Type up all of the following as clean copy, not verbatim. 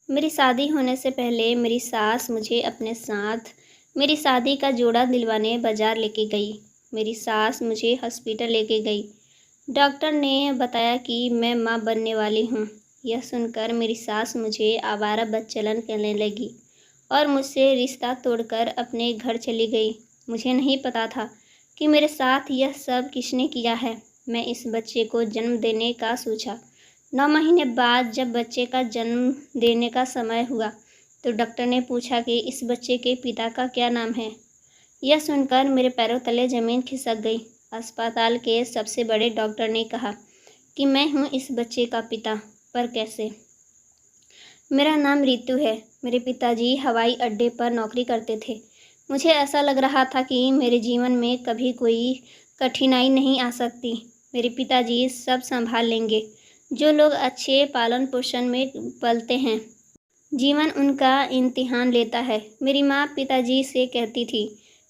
मेरी शादी होने से पहले मेरी सास मुझे अपने साथ मेरी शादी का जोड़ा दिलवाने बाज़ार लेके गई। मेरी सास मुझे हॉस्पिटल लेके गई। डॉक्टर ने बताया कि मैं माँ बनने वाली हूँ। यह सुनकर मेरी सास मुझे आवारा बदचलन करने लगी और मुझसे रिश्ता तोड़कर अपने घर चली गई। मुझे नहीं पता था कि मेरे साथ यह सब किसने किया है। मैं इस बच्चे को जन्म देने का सोचा। 9 महीने बाद जब बच्चे का जन्म देने का समय हुआ तो डॉक्टर ने पूछा कि इस बच्चे के पिता का क्या नाम है। यह सुनकर मेरे पैरों तले ज़मीन खिसक गई। अस्पताल के सबसे बड़े डॉक्टर ने कहा कि मैं हूँ इस बच्चे का पिता, पर कैसे? मेरा नाम रितु है। मेरे पिताजी हवाई अड्डे पर नौकरी करते थे। मुझे ऐसा लग रहा था कि मेरे जीवन में कभी कोई कठिनाई नहीं आ सकती। मेरे पिताजी सब संभाल लेंगे। जो लोग अच्छे पालन पोषण में पलते हैं, जीवन उनका इम्तिहान लेता है। मेरी माँ पिताजी से कहती थी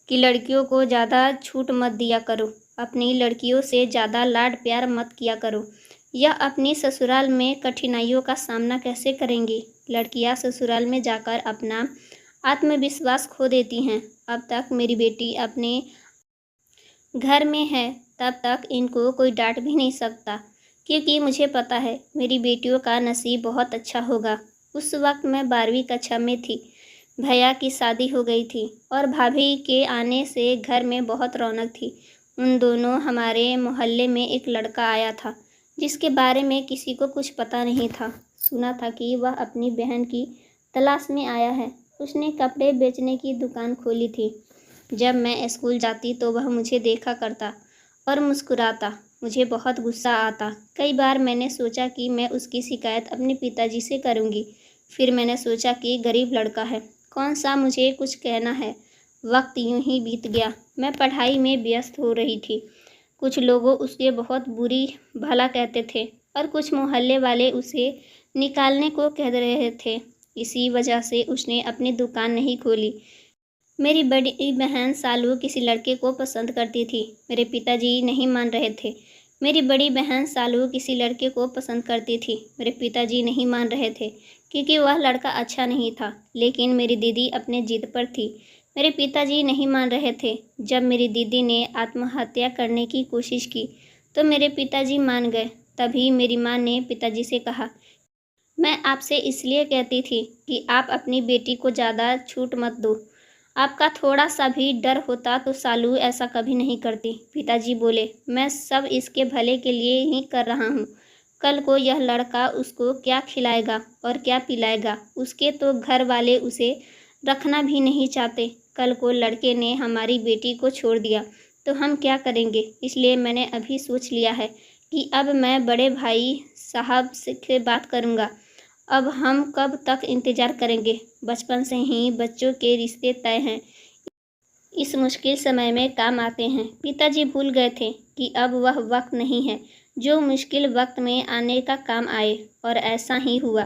कि लड़कियों को ज़्यादा छूट मत दिया करो, अपनी लड़कियों से ज़्यादा लाड प्यार मत किया करो। यह अपनी ससुराल में कठिनाइयों का सामना कैसे करेंगी? लड़कियां ससुराल में जाकर अपना आत्मविश्वास खो देती हैं। अब तक मेरी बेटी अपने घर में है, तब तक इनको कोई डांट भी नहीं सकता, क्योंकि मुझे पता है मेरी बेटियों का नसीब बहुत अच्छा होगा। उस वक्त मैं 12वीं कक्षा में थी। भैया की शादी हो गई थी और भाभी के आने से घर में बहुत रौनक थी। उन दोनों हमारे मोहल्ले में एक लड़का आया था जिसके बारे में किसी को कुछ पता नहीं था। सुना था कि वह अपनी बहन की तलाश में आया है। उसने कपड़े बेचने की दुकान खोली थी। जब मैं स्कूल जाती तो वह मुझे देखा करता और मुस्कुराता। मुझे बहुत गुस्सा आता। कई बार मैंने सोचा कि मैं उसकी शिकायत अपने पिताजी से करूँगी। फिर मैंने सोचा कि गरीब लड़का है, कौन सा मुझे कुछ कहना है। वक्त यूं ही बीत गया। मैं पढ़ाई में व्यस्त हो रही थी। कुछ लोगों उसे बहुत बुरी भला कहते थे और कुछ मोहल्ले वाले उसे निकालने को कह रहे थे। इसी वजह से उसने अपनी दुकान नहीं खोली। मेरी बड़ी बहन सालू किसी लड़के को पसंद करती थी। मेरे पिताजी नहीं मान रहे थे। मेरी बड़ी बहन सालू किसी लड़के को पसंद करती थी। मेरे पिताजी नहीं मान रहे थे क्योंकि वह लड़का अच्छा नहीं था। लेकिन मेरी दीदी अपने जिद पर थी। मेरे पिताजी नहीं मान रहे थे। जब मेरी दीदी ने आत्महत्या करने की कोशिश की तो मेरे पिताजी मान गए। तभी मेरी माँ ने पिताजी से कहा, मैं आपसे इसलिए कहती थी कि आप अपनी बेटी को ज़्यादा छूट मत दो। आपका थोड़ा सा भी डर होता तो सालू ऐसा कभी नहीं करती। पिताजी बोले, मैं सब इसके भले के लिए ही कर रहा हूँ। कल को यह लड़का उसको क्या खिलाएगा और क्या पिलाएगा? उसके तो घर वाले उसे रखना भी नहीं चाहते। कल को लड़के ने हमारी बेटी को छोड़ दिया तो हम क्या करेंगे? इसलिए मैंने अभी सोच लिया है कि अब मैं बड़े भाई साहब से बात करूँगा। अब हम कब तक इंतज़ार करेंगे? बचपन से ही बच्चों के रिश्ते तय हैं। इस मुश्किल समय में काम आते हैं। पिताजी भूल गए थे कि अब वह वक्त नहीं है जो मुश्किल वक्त में आने का काम आए, और ऐसा ही हुआ।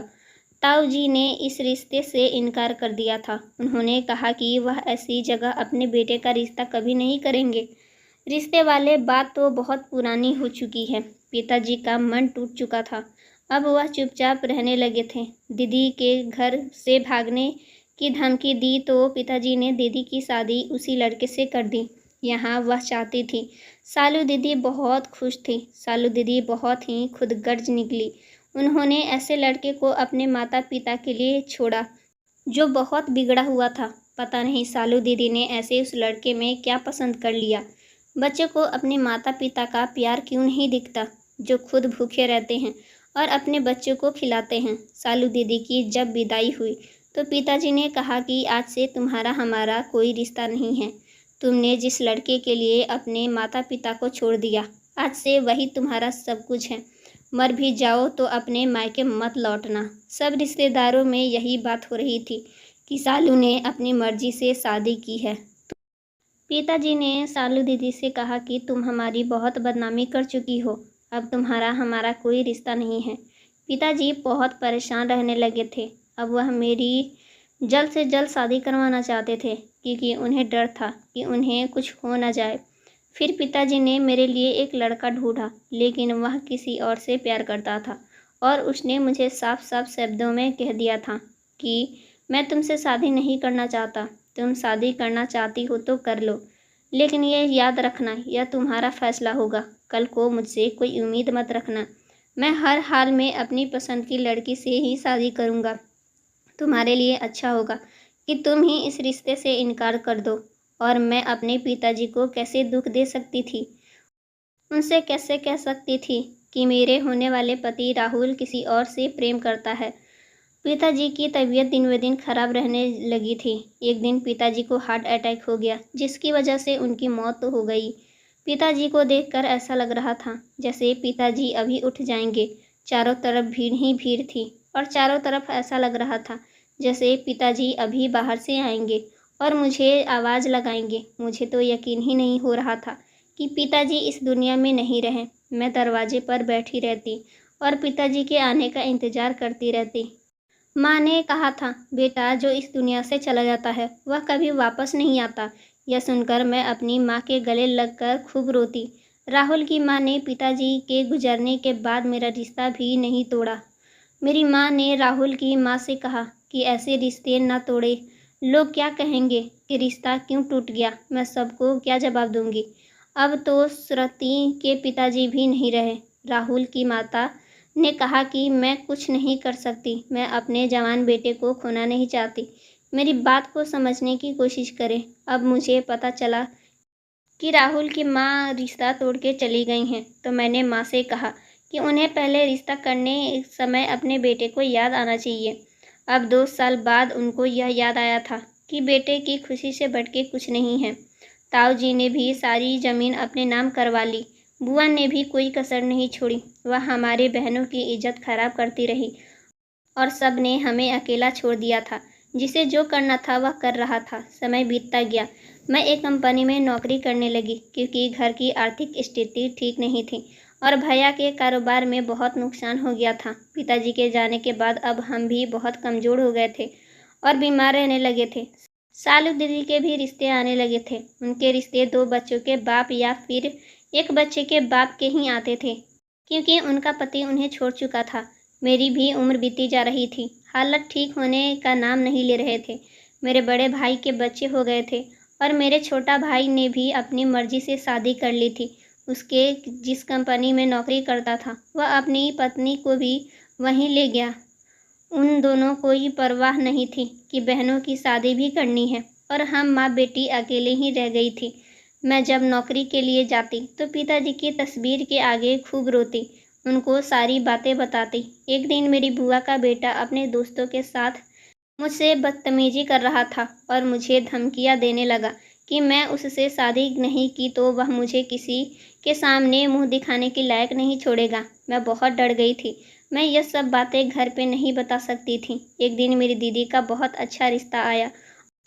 ताऊ जी ने इस रिश्ते से इनकार कर दिया था। उन्होंने कहा कि वह ऐसी जगह अपने बेटे का रिश्ता कभी नहीं करेंगे। रिश्ते वाले बात तो बहुत पुरानी हो चुकी है। पिताजी का मन टूट चुका था। अब वह चुपचाप रहने लगे थे। दीदी के घर से भागने की धमकी दी तो पिताजी ने दीदी की शादी उसी लड़के से कर दी। यहाँ वह चाहती थी। सालू दीदी बहुत खुश थी। सालू दीदी बहुत ही खुदगर्ज निकली। उन्होंने ऐसे लड़के को अपने माता पिता के लिए छोड़ा जो बहुत बिगड़ा हुआ था। पता नहीं सालू दीदी ने ऐसे उस लड़के में क्या पसंद कर लिया। बच्चे को अपने माता पिता का प्यार क्यों नहीं दिखता, जो खुद भूखे रहते हैं और अपने बच्चों को खिलाते हैं। सालू दीदी की जब विदाई हुई तो पिताजी ने कहा कि आज से तुम्हारा हमारा कोई रिश्ता नहीं है। तुमने जिस लड़के के लिए अपने माता पिता को छोड़ दिया, आज से वही तुम्हारा सब कुछ है। मर भी जाओ तो अपने मायके मत लौटना। सब रिश्तेदारों में यही बात हो रही थी कि सालू ने अपनी मर्जी से शादी की है। पिताजी ने सालू दीदी से कहा कि तुम हमारी बहुत बदनामी कर चुकी हो, अब तुम्हारा हमारा कोई रिश्ता नहीं है। पिताजी बहुत परेशान रहने लगे थे। अब वह मेरी जल्द से जल्द शादी करवाना चाहते थे क्योंकि उन्हें डर था कि उन्हें कुछ हो न जाए। फिर पिताजी ने मेरे लिए एक लड़का ढूंढा, लेकिन वह किसी और से प्यार करता था और उसने मुझे साफ साफ शब्दों में कह दिया था कि मैं तुमसे शादी नहीं करना चाहता। तुम शादी करना चाहती हो तो कर लो, लेकिन ये याद रखना यह तुम्हारा फैसला होगा। कल को मुझसे कोई उम्मीद मत रखना। मैं हर हाल में अपनी पसंद की लड़की से ही शादी करूँगा। तुम्हारे लिए अच्छा होगा कि तुम ही इस रिश्ते से इनकार कर दो। और मैं अपने पिताजी को कैसे दुख दे सकती थी? उनसे कैसे कह सकती थी कि मेरे होने वाले पति राहुल किसी और से प्रेम करता है? पिताजी की तबीयत दिन ब दिन खराब रहने लगी थी। एक दिन पिताजी को हार्ट अटैक हो गया, जिसकी वजह से उनकी मौत तो हो गई। पिताजी को देखकर ऐसा लग रहा था जैसे पिताजी अभी उठ जाएंगे। चारों तरफ भीड़ ही भीड़ थी और चारों तरफ ऐसा लग रहा था जैसे पिताजी अभी बाहर से आएंगे और मुझे आवाज़ लगाएंगे। मुझे तो यकीन ही नहीं हो रहा था कि पिताजी इस दुनिया में नहीं रहे। मैं दरवाजे पर बैठी रहती और पिताजी के आने का इंतज़ार करती रहती। माँ ने कहा था, बेटा जो इस दुनिया से चला जाता है वह कभी वापस नहीं आता। यह सुनकर मैं अपनी माँ के गले लगकर खूब रोती। राहुल की माँ ने पिताजी के गुजरने के बाद मेरा रिश्ता भी नहीं तोड़ा। मेरी माँ ने राहुल की माँ से कहा कि ऐसे रिश्ते न तोड़े। लोग क्या कहेंगे कि रिश्ता क्यों टूट गया? मैं सबको क्या जवाब दूंगी? अब तो श्रुति के पिताजी भी नहीं रहे। राहुल की माता ने कहा कि मैं कुछ नहीं कर सकती। मैं अपने जवान बेटे को खोना नहीं चाहती। मेरी बात को समझने की कोशिश करें। अब मुझे पता चला कि राहुल की माँ रिश्ता तोड़ के चली गई हैं, तो मैंने माँ से कहा कि उन्हें पहले रिश्ता करने समय अपने बेटे को याद आना चाहिए। अब 2 साल बाद उनको यह याद आया था कि बेटे की खुशी से बढ़ के कुछ नहीं है। ताऊ जी ने भी सारी ज़मीन अपने नाम करवा ली। बुआ ने भी कोई कसर नहीं छोड़ी। वह हमारे बहनों की इज्जत खराब करती रही और सब ने हमें अकेला छोड़ दिया था। जिसे जो करना था वह कर रहा था। समय बीतता गया। मैं एक कंपनी में नौकरी करने लगी क्योंकि घर की आर्थिक स्थिति ठीक नहीं थी और भैया के कारोबार में बहुत नुकसान हो गया था। पिताजी के जाने के बाद अब हम भी बहुत कमज़ोर हो गए थे और बीमार रहने लगे थे। सालू दीदी के भी रिश्ते आने लगे थे। उनके रिश्ते 2 बच्चों के बाप या फिर एक बच्चे के बाप के ही आते थे, क्योंकि उनका पति उन्हें छोड़ चुका था। मेरी भी उम्र बीती जा रही थी। हालत ठीक होने का नाम नहीं ले रहे थे। मेरे बड़े भाई के बच्चे हो गए थे और मेरे छोटा भाई ने भी अपनी मर्जी से शादी कर ली थी। उसके जिस कंपनी में नौकरी करता था वह अपनी पत्नी को भी वहीं ले गया। उन दोनों को ही परवाह नहीं थी कि बहनों की शादी भी करनी है और हम माँ बेटी अकेले ही रह गई थी। मैं जब नौकरी के लिए जाती तो पिताजी की तस्वीर के आगे खूब रोती, उनको सारी बातें बताती। एक दिन मेरी बुआ का बेटा अपने दोस्तों के साथ मुझसे बदतमीजी कर रहा था और मुझे धमकियां देने लगा कि मैं उससे शादी नहीं की तो वह मुझे किसी के सामने मुंह दिखाने के लायक नहीं छोड़ेगा। मैं बहुत डर गई थी। मैं यह सब बातें घर पे नहीं बता सकती थी। एक दिन मेरी दीदी का बहुत अच्छा रिश्ता आया,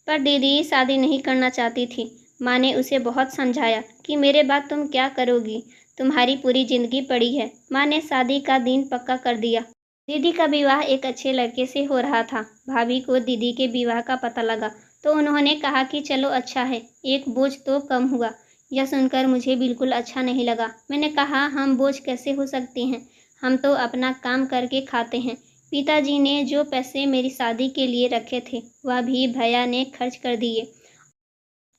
पर दीदी शादी नहीं करना चाहती थी। माँ ने उसे बहुत समझाया कि मेरे बाद तुम क्या करोगी, तुम्हारी पूरी जिंदगी पड़ी है। माँ ने शादी का दिन पक्का कर दिया। दीदी का विवाह एक अच्छे लड़के से हो रहा था। भाभी को दीदी के विवाह का पता लगा तो उन्होंने कहा कि चलो अच्छा है, एक बोझ तो कम हुआ। यह सुनकर मुझे बिल्कुल अच्छा नहीं लगा। मैंने कहा, हम बोझ कैसे हो सकते हैं? हम तो अपना काम करके खाते हैं। पिताजी ने जो पैसे मेरी शादी के लिए रखे थे वह भी भैया ने खर्च कर दिए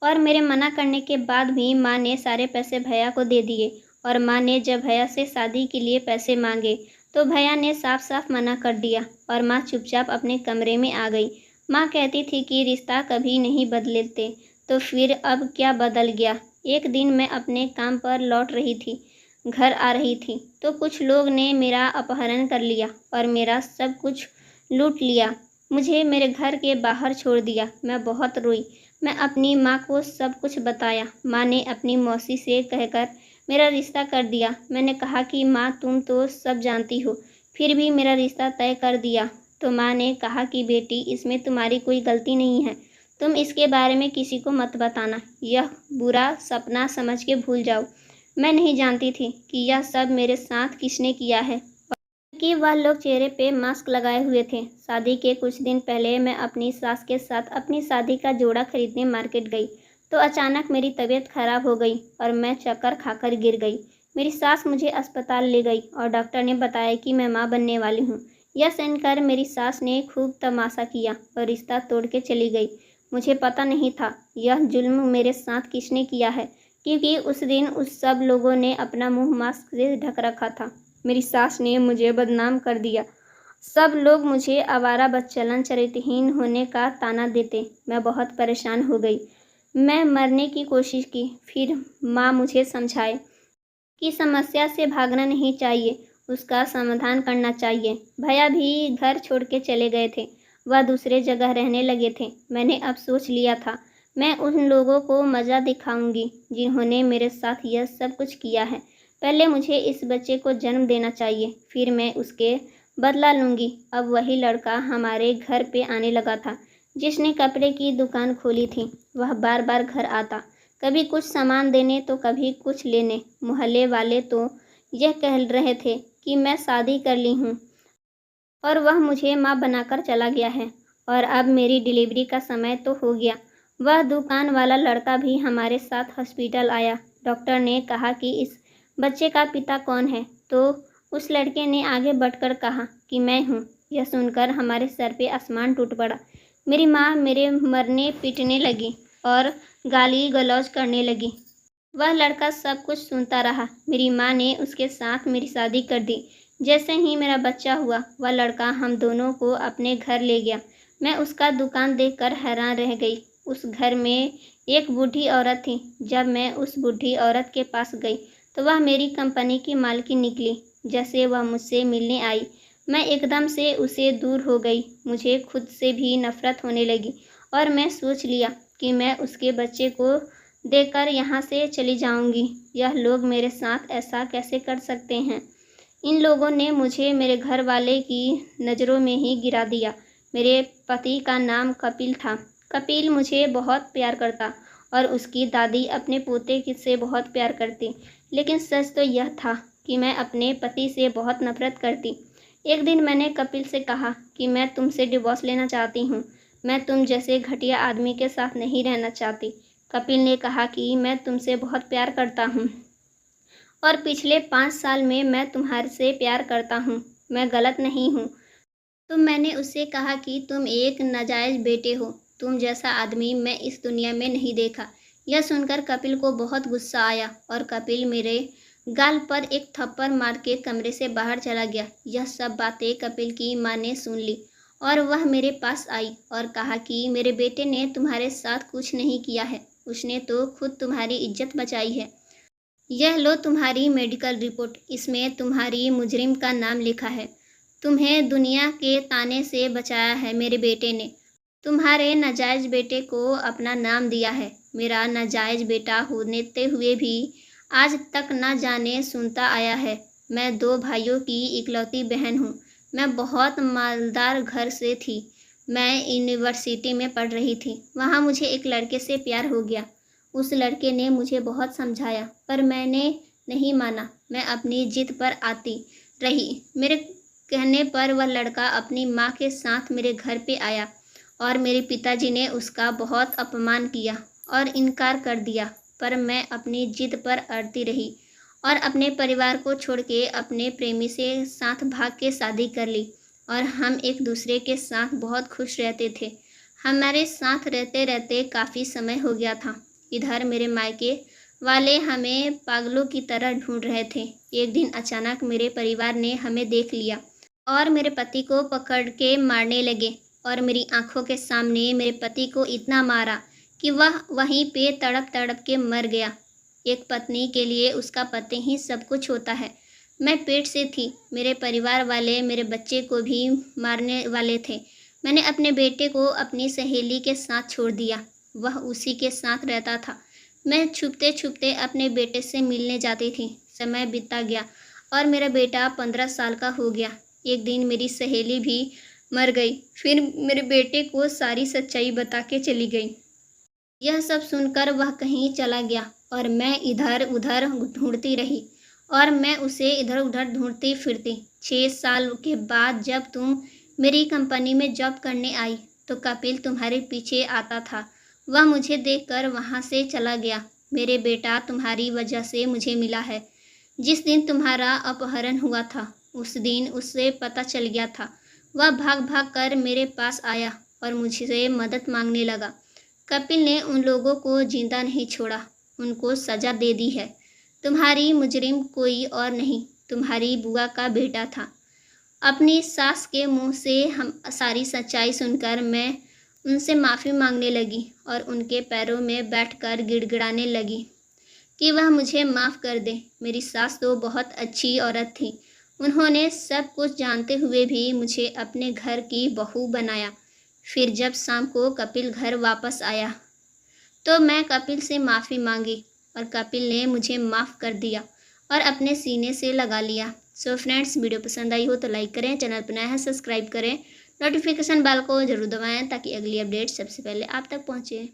और मेरे मना करने के बाद भी माँ ने सारे पैसे भैया को दे दिए। और माँ ने जब भैया से शादी के लिए पैसे मांगे तो भैया ने साफ साफ मना कर दिया और माँ चुपचाप अपने कमरे में आ गई। माँ कहती थी कि रिश्ता कभी नहीं बदलते, तो फिर अब क्या बदल गया? एक दिन मैं अपने काम पर लौट रही थी, घर आ रही थी तो कुछ लोग ने मेरा अपहरण कर लिया और मेरा सब कुछ लूट लिया। मुझे मेरे घर के बाहर छोड़ दिया। मैं बहुत रोई। मैं अपनी माँ को सब कुछ बताया। माँ ने अपनी मौसी से कहकर मेरा रिश्ता कर दिया। मैंने कहा कि माँ, तुम तो सब जानती हो, फिर भी मेरा रिश्ता तय कर दिया। तो माँ ने कहा कि बेटी, इसमें तुम्हारी कोई गलती नहीं है। तुम इसके बारे में किसी को मत बताना। यह बुरा सपना समझ के भूल जाओ। मैं नहीं जानती थी कि यह सब मेरे साथ किसने किया है, कि वह लोग चेहरे पे मास्क लगाए हुए थे। शादी के कुछ दिन पहले मैं अपनी सास के साथ अपनी शादी का जोड़ा खरीदने मार्केट गई तो अचानक मेरी तबीयत खराब हो गई और मैं चक्कर खाकर गिर गई। मेरी सास मुझे अस्पताल ले गई और डॉक्टर ने बताया कि मैं माँ बनने वाली हूँ। यह सुनकर मेरी सास ने खूब तमाशा किया और रिश्ता तोड़ के चली गई। मुझे पता नहीं था यह जुल्म मेरे साथ किसने किया है, क्योंकि उस दिन उस सब लोगों ने अपना मुंह मास्क से ढक रखा था। मेरी सास ने मुझे बदनाम कर दिया। सब लोग मुझे आवारा बदचलन चरित्रहीन होने का ताना देते। मैं बहुत परेशान हो गई। मैं मरने की कोशिश की। फिर माँ मुझे समझाए कि समस्या से भागना नहीं चाहिए, उसका समाधान करना चाहिए। भैया भी घर छोड़ के चले गए थे, वह दूसरे जगह रहने लगे थे। मैंने अब सोच लिया था मैं उन लोगों को मज़ा दिखाऊंगी जिन्होंने मेरे साथ यह सब कुछ किया है। पहले मुझे इस बच्चे को जन्म देना चाहिए, फिर मैं उसके बदला लूँगी। अब वही लड़का हमारे घर पे आने लगा था जिसने कपड़े की दुकान खोली थी। वह बार बार घर आता, कभी कुछ सामान देने तो कभी कुछ लेने। मोहल्ले वाले तो यह कह रहे थे कि मैं शादी कर ली हूँ और वह मुझे माँ बनाकर चला गया है, और अब मेरी डिलीवरी का समय तो हो गया। वह दुकान वाला लड़का भी हमारे साथ हॉस्पिटल आया। डॉक्टर ने कहा कि इस बच्चे का पिता कौन है, तो उस लड़के ने आगे बढ़कर कहा कि मैं हूँ। यह सुनकर हमारे सर पे आसमान टूट पड़ा। मेरी माँ मेरे मरने पीटने लगी और गाली गलौज करने लगी। वह लड़का सब कुछ सुनता रहा। मेरी माँ ने उसके साथ मेरी शादी कर दी। जैसे ही मेरा बच्चा हुआ, वह लड़का हम दोनों को अपने घर ले गया। मैं उसका दुकान देखकर हैरान रह गई। उस घर में एक बूढ़ी औरत थी। जब मैं उस बूढ़ी औरत के पास गई तो वह मेरी कंपनी की मालकिन निकली। जैसे वह मुझसे मिलने आई, मैं एकदम से उसे दूर हो गई। मुझे खुद से भी नफरत होने लगी और मैं सोच लिया कि मैं उसके बच्चे को देकर यहाँ से चली जाऊँगी। यह लोग मेरे साथ ऐसा कैसे कर सकते हैं? इन लोगों ने मुझे मेरे घर वाले की नज़रों में ही गिरा दिया। मेरे पति का नाम कपिल था। कपिल मुझे बहुत प्यार करता और उसकी दादी अपने पोते से बहुत प्यार करती। लेकिन सच तो यह था कि मैं अपने पति से बहुत नफरत करती। एक दिन मैंने कपिल से कहा कि मैं तुमसे डिवोर्स लेना चाहती हूँ। मैं तुम जैसे घटिया आदमी के साथ नहीं रहना चाहती। कपिल ने कहा कि मैं तुमसे बहुत प्यार करता हूँ और पिछले 5 साल में मैं तुम्हारे से प्यार करता हूँ। मैं गलत नहीं हूँ। तो मैंने उससे कहा कि तुम एक नाजायज़ बेटे हो। तुम जैसा आदमी मैं इस दुनिया में नहीं देखा। यह सुनकर कपिल को बहुत गुस्सा आया और कपिल मेरे गाल पर एक थप्पड़ मार के कमरे से बाहर चला गया। यह सब बातें कपिल की माँ ने सुन ली और वह मेरे पास आई और कहा कि मेरे बेटे ने तुम्हारे साथ कुछ नहीं किया है, उसने तो खुद तुम्हारी इज्जत बचाई है। यह लो तुम्हारी मेडिकल रिपोर्ट, इसमें तुम्हारी मुजरिम का नाम लिखा है। तुम्हें दुनिया के ताने से बचाया है मेरे बेटे ने। तुम्हारे नाजायज़ बेटे को अपना नाम दिया है। मेरा नाजायज़ बेटा होते हुए भी आज तक ना जाने सुनता आया है। मैं 2 भाइयों की इकलौती बहन हूँ। मैं बहुत मालदार घर से थी। मैं यूनिवर्सिटी में पढ़ रही थी। वहाँ मुझे एक लड़के से प्यार हो गया। उस लड़के ने मुझे बहुत समझाया पर मैंने नहीं माना। मैं अपनी जिद पर आती रही। मेरे कहने पर वह लड़का अपनी माँ के साथ मेरे घर पे आया और मेरे पिताजी ने उसका बहुत अपमान किया और इनकार कर दिया। पर मैं अपनी जिद पर अड़ती रही और अपने परिवार को छोड़ के अपने प्रेमी से साथ भाग के शादी कर ली और हम एक दूसरे के साथ बहुत खुश रहते थे। हमारे साथ रहते रहते काफ़ी समय हो गया था। इधर मेरे मायके वाले हमें पागलों की तरह ढूंढ रहे थे। एक दिन अचानक मेरे परिवार ने हमें देख लिया और मेरे पति को पकड़ के मारने लगे और मेरी आंखों के सामने मेरे पति को इतना मारा कि वह वहीं पे तड़प तड़प के मर गया। एक पत्नी के लिए उसका पति ही सब कुछ होता है। मैं पेट से थी। मेरे परिवार वाले मेरे बच्चे को भी मारने वाले थे। मैंने अपने बेटे को अपनी सहेली के साथ छोड़ दिया। वह उसी के साथ रहता था। मैं छुपते छुपते अपने बेटे से मिलने जाती थी। समय बीतता गया और मेरा बेटा 15 साल का हो गया। एक दिन मेरी सहेली भी मर गई। फिर मेरे बेटे को सारी सच्चाई बता के चली गई। यह सब सुनकर वह कहीं चला गया और मैं इधर उधर ढूंढती रही और मैं उसे इधर उधर ढूंढती फिरती। 6 साल के बाद जब तुम मेरी कंपनी में जॉब करने आई तो कपिल तुम्हारे पीछे आता था। वह मुझे देखकर वहाँ से चला गया। मेरे बेटा तुम्हारी वजह से मुझे मिला है। जिस दिन तुम्हारा अपहरण हुआ था उस दिन उससे पता चल गया था वह भाग भाग कर मेरे पास आया और मुझसे मदद मांगने लगा। कपिल ने उन लोगों को जिंदा नहीं छोड़ा, उनको सजा दे दी है। तुम्हारी मुजरिम कोई और नहीं, तुम्हारी बुआ का बेटा था। अपनी सास के मुंह से हम सारी सच्चाई सुनकर मैं उनसे माफ़ी मांगने लगी और उनके पैरों में बैठकर गिड़गिड़ाने लगी कि वह मुझे माफ़ कर दे। मेरी सास तो बहुत अच्छी औरत थी। उन्होंने सब कुछ जानते हुए भी मुझे अपने घर की बहू बनाया। फिर जब शाम को कपिल घर वापस आया तो मैं कपिल से माफ़ी मांगी और कपिल ने मुझे माफ़ कर दिया और अपने सीने से लगा लिया। सो फ्रेंड्स, वीडियो पसंद आई हो तो लाइक करें, चैनल पर नया है सब्सक्राइब करें, नोटिफिकेशन बेल को ज़रूर दबाएं ताकि अगली अपडेट सबसे पहले आप तक पहुँचे।